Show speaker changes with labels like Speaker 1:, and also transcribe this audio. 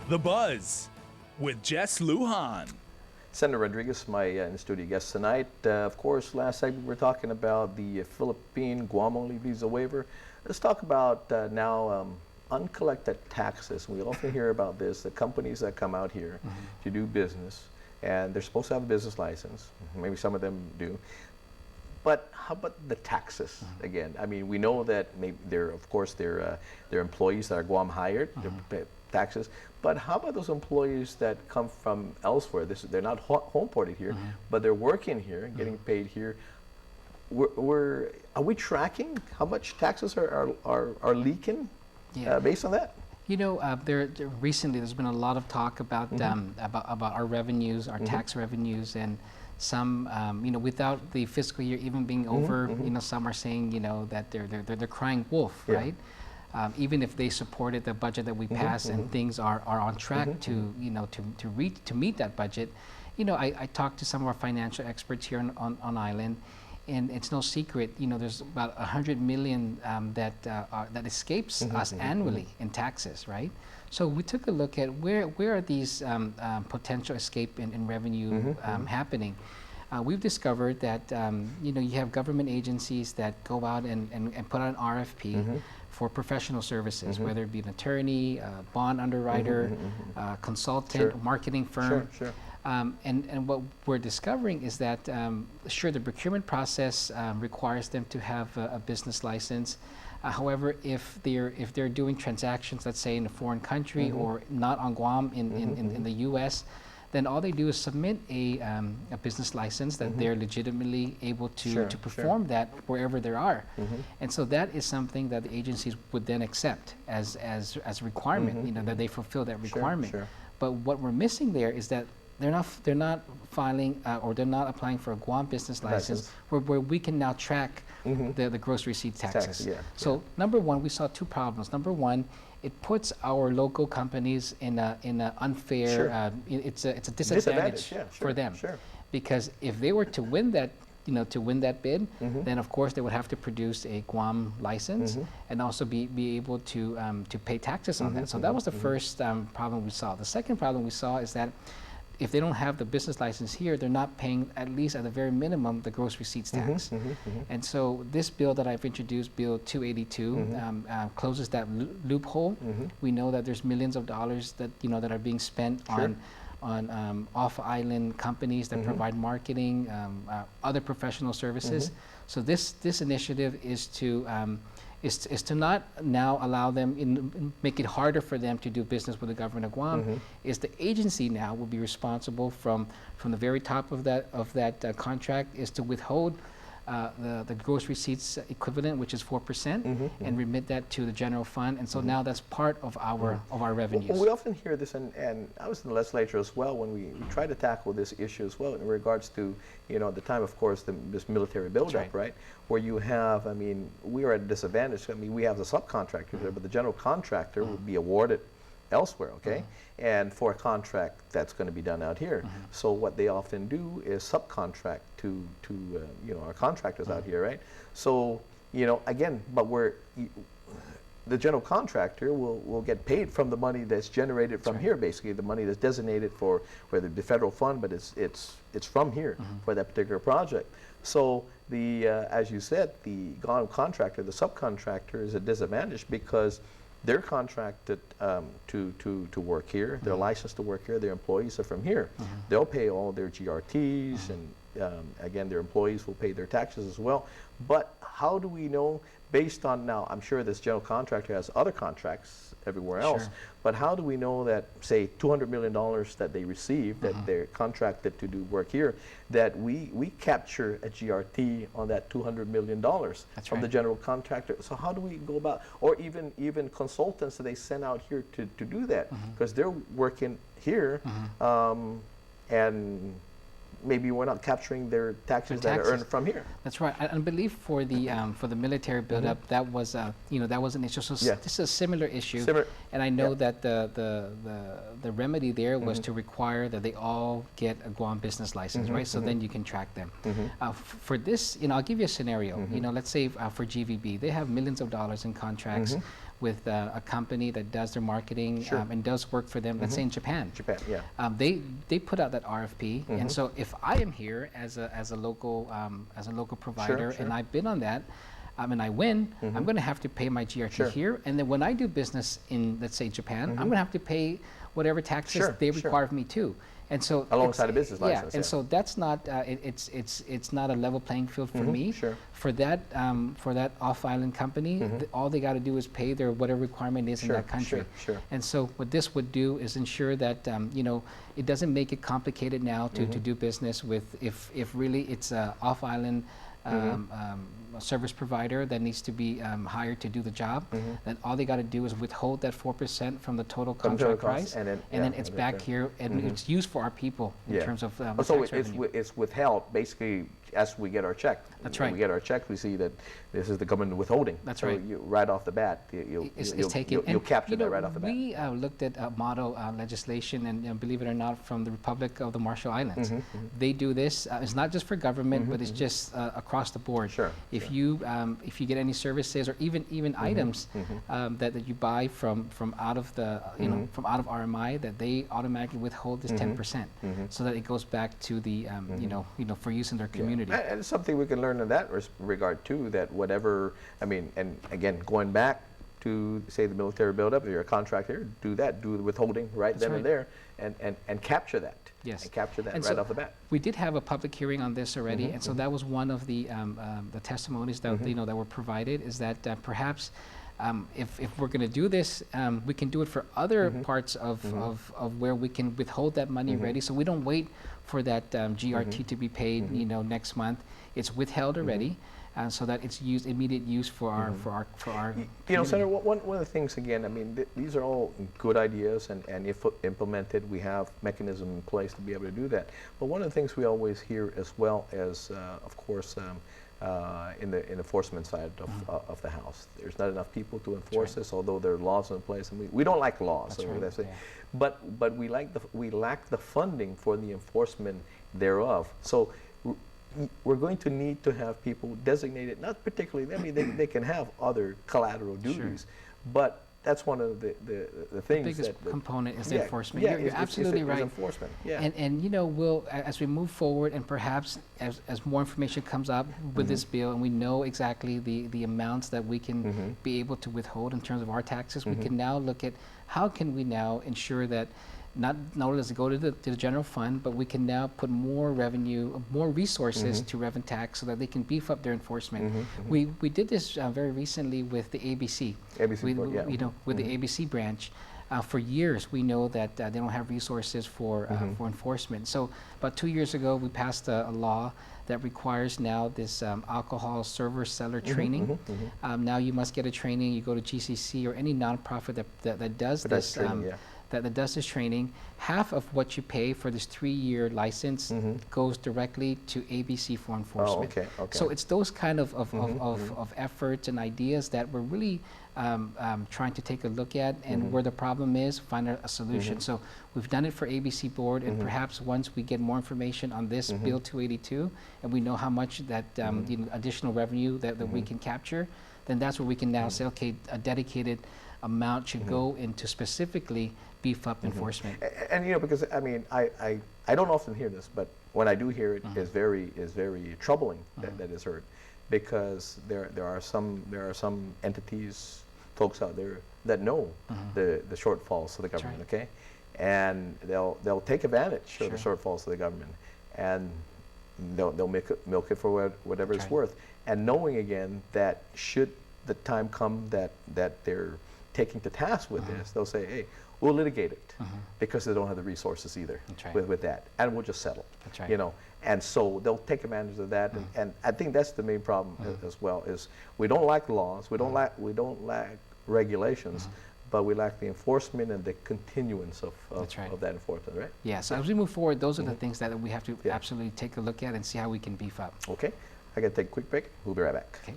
Speaker 1: The Buzz with Jess Lujan.
Speaker 2: Senator Rodriguez, my in-studio guest tonight. Of course, last segment we were talking about the Philippine Guam-only visa waiver. Let's talk about now uncollected taxes. We often hear about this, the companies that come out here to do business, and they're supposed to have a business license. Maybe some of them do. But how about the taxes again? I mean, we know that maybe they're employees that are Guam hired, they pay taxes. But how about those employees that come from elsewhere? They're not home ported here, but they're working here, getting paid here. Are we tracking how much taxes are leaking based on that?
Speaker 3: You know, recently there's been a lot of talk about about our revenues, our tax revenues, and some, you know, without the fiscal year even being over, you know, some are saying, you know, that they're crying wolf, right? Even if they supported the budget that we passed and things are on track to, you know, to meet that budget. You know, I talked to some of our financial experts here on island, and it's no secret, you know, there's about 100 million that escapes us annually in taxes, right? So we took a look at where are these potential escape in revenue happening. We've discovered that you know, you have government agencies that go out and put out an RFP for professional services, whether it be an attorney, bond underwriter, consultant, marketing firm. And what we're discovering is that, sure, the procurement process requires them to have a business license. However, if they're doing transactions, let's say in a foreign country or not on Guam in the U.S., then all they do is submit a business license that they're legitimately able to perform that wherever they are. And so that is something that the agencies would then accept as a requirement, you know, that they fulfill that requirement. But what we're missing there is that they're not filing or they're not applying for a Guam business license where we can now track the gross receipt taxes. So number one, we saw two problems. Number one, it puts our local companies in a unfair, it's a disadvantage for them. Because if they were to win that, you know, to win that bid, then of course they would have to produce a Guam license and also be able to pay taxes on that. So that was the first problem we saw. The second problem we saw is that if they don't have the business license here, they're not paying, at least at the very minimum, the gross receipts tax. And so this bill that I've introduced, Bill 282, closes that loophole. We know that there's millions of dollars that, you know, that are being spent on off-island companies that provide marketing, other professional services. So this initiative is to not now allow them, make it harder for them to do business with the government of Guam. Is the agency now will be responsible from the very top of that contract is to withhold the gross receipts equivalent, which is 4%, and remit that to the general fund. And so now that's part of our revenues.
Speaker 2: Well, we often hear this, and I was in the legislature as well when we try to tackle this issue as well in regards to, you know, at the time, of course, this military buildup, right? Where you have, I mean, we are at a disadvantage. I mean, we have the subcontractor there, but the general contractor would be awarded elsewhere, okay? And for a contract that's going to be done out here. So what they often do is subcontract to you know, our contractors out here, right? So, you know, again, but the general contractor will get paid from the money that's generated from here, basically the money that's designated for whether the federal fund, but it's from here for that particular project. So the as you said, the contractor, the subcontractor, is a disadvantage because they're contracted to work here. They're licensed to work here. Their employees are from here. They'll pay all their GRTs, and again, their employees will pay their taxes as well. But how do we know, based on now, I'm sure this general contractor has other contracts everywhere else, but how do we know that, say, $200 million that they receive, that they're contracted to do work here, that we capture a GRT on that $200 million from the general contractor? So how do we go about, or even consultants that they send out here to do that, because they're working here, and maybe we're not capturing their taxes that are earned from here.
Speaker 3: That's right. I believe for the military buildup, that was you know, that was an issue. So this is a similar issue, and I know that the remedy there was to require that they all get a Guam business license, right? So then you can track them. For this, you know, I'll give you a scenario. You know, let's say for GVB, they have millions of dollars in contracts with a company that does their marketing
Speaker 2: Sure.
Speaker 3: and does work for them, let's say in Japan.
Speaker 2: Japan, yeah.
Speaker 3: They put out that RFP, and so if I am here as a local provider,
Speaker 2: sure.
Speaker 3: and I've been on that, and I win, I'm going to have to pay my GRT
Speaker 2: Sure.
Speaker 3: here, and then when I do business in, let's say, Japan, I'm going to have to pay whatever taxes
Speaker 2: Sure,
Speaker 3: they
Speaker 2: sure.
Speaker 3: require of me too. And so
Speaker 2: Alongside
Speaker 3: it's-
Speaker 2: a business license,
Speaker 3: yeah, and
Speaker 2: yeah.
Speaker 3: so that's not it's not a level playing field for me.
Speaker 2: Sure.
Speaker 3: For that off-island company, all they got to do is pay their whatever requirement is in
Speaker 2: Sure,
Speaker 3: that country.
Speaker 2: sure.
Speaker 3: And so what this would do is ensure that it doesn't make it complicated now to do business with if really it's a off-island a service provider that needs to be hired to do the job, then all they got to do is withhold that 4% from the total
Speaker 2: From
Speaker 3: contract
Speaker 2: total cost,
Speaker 3: price,
Speaker 2: and
Speaker 3: and
Speaker 2: then,
Speaker 3: then it's
Speaker 2: and
Speaker 3: back
Speaker 2: then-
Speaker 3: here, and it's used for our people in terms of
Speaker 2: So
Speaker 3: tax revenue.
Speaker 2: it's withheld basically as we get our check.
Speaker 3: That's
Speaker 2: When
Speaker 3: right.
Speaker 2: we get our check, we see that this is the government withholding.
Speaker 3: That's
Speaker 2: so
Speaker 3: right.
Speaker 2: Right off the bat,
Speaker 3: It's
Speaker 2: you'll
Speaker 3: taken.
Speaker 2: you'll
Speaker 3: And,
Speaker 2: capture that right off the bat.
Speaker 3: We looked at model legislation, and believe it or not, from the Republic of the Marshall Islands. They do this. It's not just for government, but it's just across the board.
Speaker 2: Sure,
Speaker 3: If you get any services or even items that you buy from out of the from out of RMI, that they automatically withhold this 10%, so that it goes back to the for use in their community.
Speaker 2: Yeah. And it's something we can learn in that regard too, that whatever, and again, going back to, say, the military buildup, if you're a contractor, do the withholding right then and there, and capture that.
Speaker 3: Yes.
Speaker 2: And capture that
Speaker 3: And
Speaker 2: right
Speaker 3: so
Speaker 2: off the bat.
Speaker 3: we did have a public hearing on this already, and so that was one of the testimonies that that were provided, is that perhaps if we're going to do this, we can do it for other parts of where we can withhold that money ready, so we don't wait for that GRT to be paid next month. It's withheld already, so that it's used immediate use for our
Speaker 2: Senator, one of the things, again, these are all good ideas, and if implemented, we have mechanism in place to be able to do that. But one of the things we always hear, as well as, of course, in the enforcement side of the house, there's not enough people to enforce this, although there are laws in place, and we don't like laws.
Speaker 3: That's right,
Speaker 2: that's it.
Speaker 3: yeah.
Speaker 2: But we lack the funding for the enforcement thereof. So we're going to need to have people designated, not particularly, they can have other collateral duties, but that's one of the things.
Speaker 3: The biggest component is the enforstment.
Speaker 2: Yeah,
Speaker 3: You're absolutely
Speaker 2: it's
Speaker 3: right.
Speaker 2: enforcement. Yeah.
Speaker 3: And we'll, as we move forward, and perhaps as more information comes up with this bill, and we know exactly the amounts that we can be able to withhold in terms of our taxes, we can now look at how can we now ensure that not only does it go to the general fund, but we can now put more revenue, more resources to revenue tax, so that they can beef up their enforcement. We did this very recently with the ABC. With the ABC branch. For years, we know that they don't have resources for enforcement. So about 2 years ago, we passed a law that requires now this alcohol server seller training. Now you must get a training. You go to GCC or any nonprofit that does this. That does this training. Half of what you pay for this 3-year license goes directly to ABC for enforcement.
Speaker 2: Oh, okay.
Speaker 3: So it's those kind of efforts and ideas that we're really trying to take a look at, and where the problem is, find a solution. So we've done it for ABC board, and perhaps once we get more information on this Bill 282, and we know how much that additional revenue that we can capture, then that's where we can now say, okay, a dedicated amount should go into specifically beef up enforcement.
Speaker 2: And because I don't often hear this, but when I do hear it, is very troubling that is heard, because there are some entities, folks out there that know the shortfalls of the government, okay, and they'll take advantage of the shortfalls of the government, and they'll milk it for whatever it's worth, and knowing again that should the time come that they're taking to task with this, they'll say, hey, we'll litigate it, because they don't have the resources either with that, and we'll just settle.
Speaker 3: That's right.
Speaker 2: And so they'll take advantage of that, and I think that's the main problem as well, is we don't lack laws, we don't lack regulations, but we lack the enforcement and the continuance of that enforcement, right?
Speaker 3: Yeah, so as we move forward, those are the things that we have to absolutely take a look at and see how we can beef up.
Speaker 2: Okay, I got to take a quick break. We'll be right back.
Speaker 3: Okay.